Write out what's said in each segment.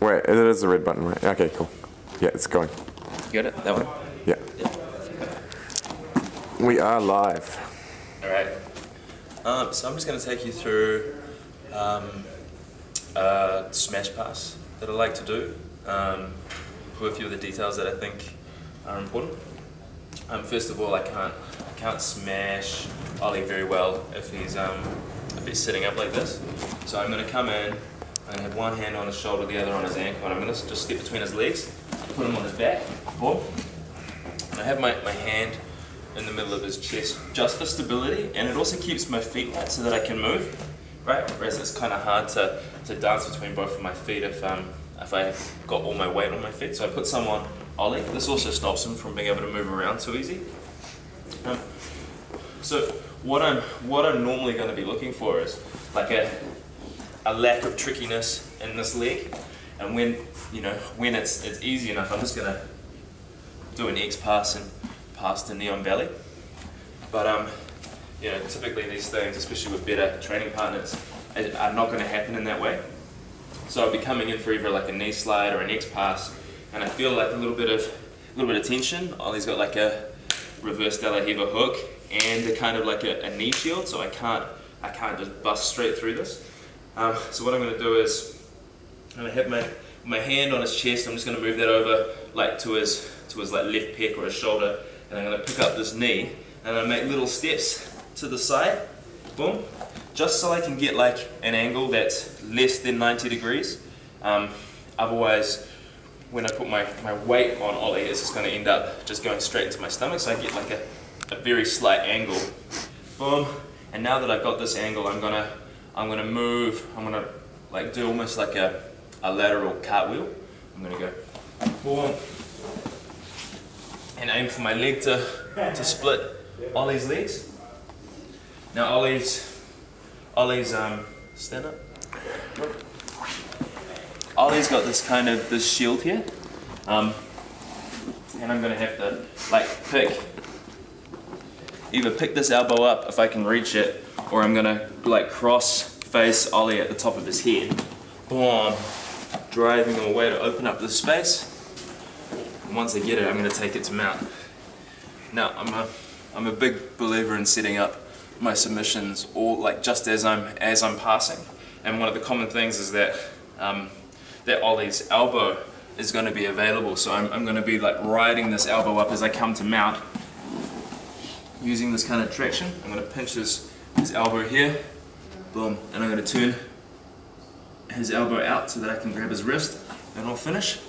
Wait, it is the red button, right? Okay, cool. Yeah, it's going. You got it? That one? Yeah. We are live. Alright. So I'm just going to take you through a smash pass that I like to do with a few of the details that I think are important. First of all, I can't smash Ollie very well if he's sitting up like this. So I'm going to come in, I'm going to have one hand on his shoulder, the other on his ankle, and I'm going to just step between his legs, put him on his back, boom. And I have my hand in the middle of his chest just for stability, and it also keeps my feet light so that I can move, right? Whereas it's kind of hard to dance between both of my feet if I got all my weight on my feet. So I put some on Ollie. This also stops him from being able to move around too easy. So what I'm normally going to be looking for is like a lack of trickiness in this leg, and when it's easy enough, I'm just going to do an X pass and pass the knee on belly. But typically these things, especially with better training partners, are not going to happen in that way. So I'll be coming in for either like a knee slide or an X pass, and I feel like a little bit of tension. Ollie's got like a reverse De La Riva hook and a kind of like a knee shield, so I can't just bust straight through this. So what I'm going to do is I'm going to have my hand on his chest. I'm just going to move that over like to his like left pec or his shoulder, and I'm going to pick up this knee and I make little steps to the side, boom, just so I can get like an angle that's less than 90 degrees. Otherwise, when I put my weight on Ollie, it's just going to end up just going straight into my stomach, so I get like a very slight angle, boom. And now that I've got this angle, I'm gonna move. I'm gonna like do almost like a lateral cartwheel. I'm gonna go boom and aim for my leg to split Ollie's legs. Now Ollie's stand up. Ollie's got this shield here, and I'm gonna have to like either pick this elbow up if I can reach it, or I'm gonna like cross face Ollie at the top of his head, boom, driving him away to open up this space. And once I get it, I'm gonna take it to mount. Now I'm a big believer in setting up my submissions all like just as I'm passing, and one of the common things is that Ollie's elbow is going to be available, so I'm going to be like riding this elbow up as I come to mount, using this kind of traction. I'm going to pinch his elbow here, boom, and I'm going to turn his elbow out so that I can grab his wrist, and I'll finish.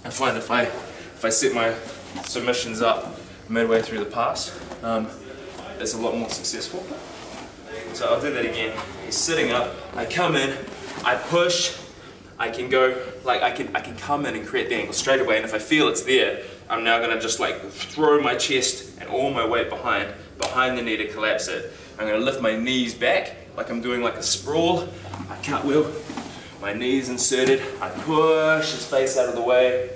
I find if I set my submissions up midway through the pass, it's a lot more successful. So I'll do that again. He's sitting up, I come in, I push, I can go, like I can come in and create the angle straight away, and if I feel it's there, I'm now gonna just like throw my chest and all my weight behind the knee to collapse it. I'm gonna lift my knees back, like I'm doing like a sprawl. I cartwheel, my knees inserted, I push his face out of the way,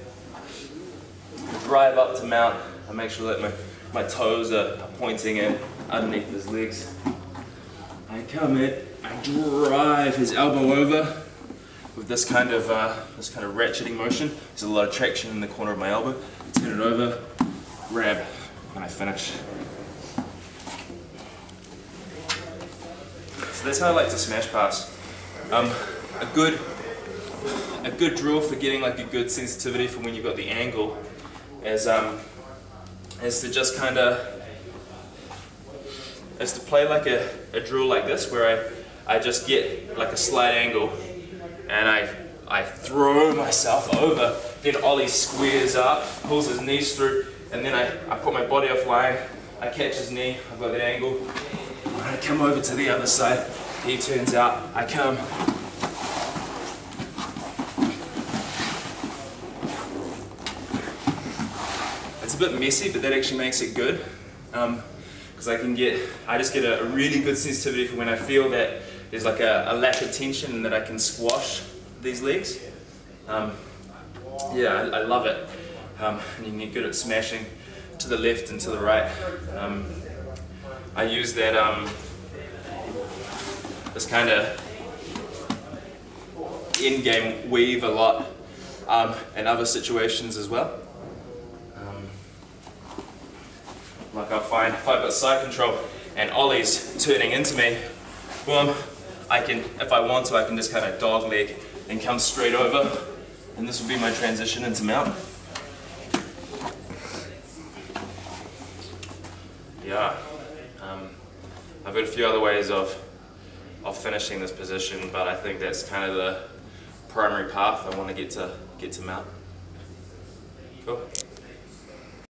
drive up to mount, I make sure that my toes are pointing in underneath his legs. I come in, I drive his elbow over with this kind of ratcheting motion. There's a lot of traction in the corner of my elbow. Turn it over, grab, and I finish. So that's how I like to smash pass. A good drill for getting like a good sensitivity for when you've got the angle is to just is to play like a drill like this, where I just get like a slight angle and I throw myself over, then Ollie squares up, pulls his knees through, and then I put my body offline, I catch his knee, I've got that angle, when I come over to the other side, he turns out, I come, it's a bit messy, but that actually makes it good, because I just get a really good sensitivity for when I feel that there's like a lack of tension and that I can squash these legs. Yeah, I love it. And you can get good at smashing to the left and to the right. I use that this kind of in-game weave a lot in other situations as well. Like I find if I've got side control and Ollie's turning into me, boom, I can, if I want to, I can just kind of dog leg and come straight over, and this will be my transition into mount. Yeah, I've got a few other ways of finishing this position, but I think that's kind of the primary path I want to get to mount. Cool.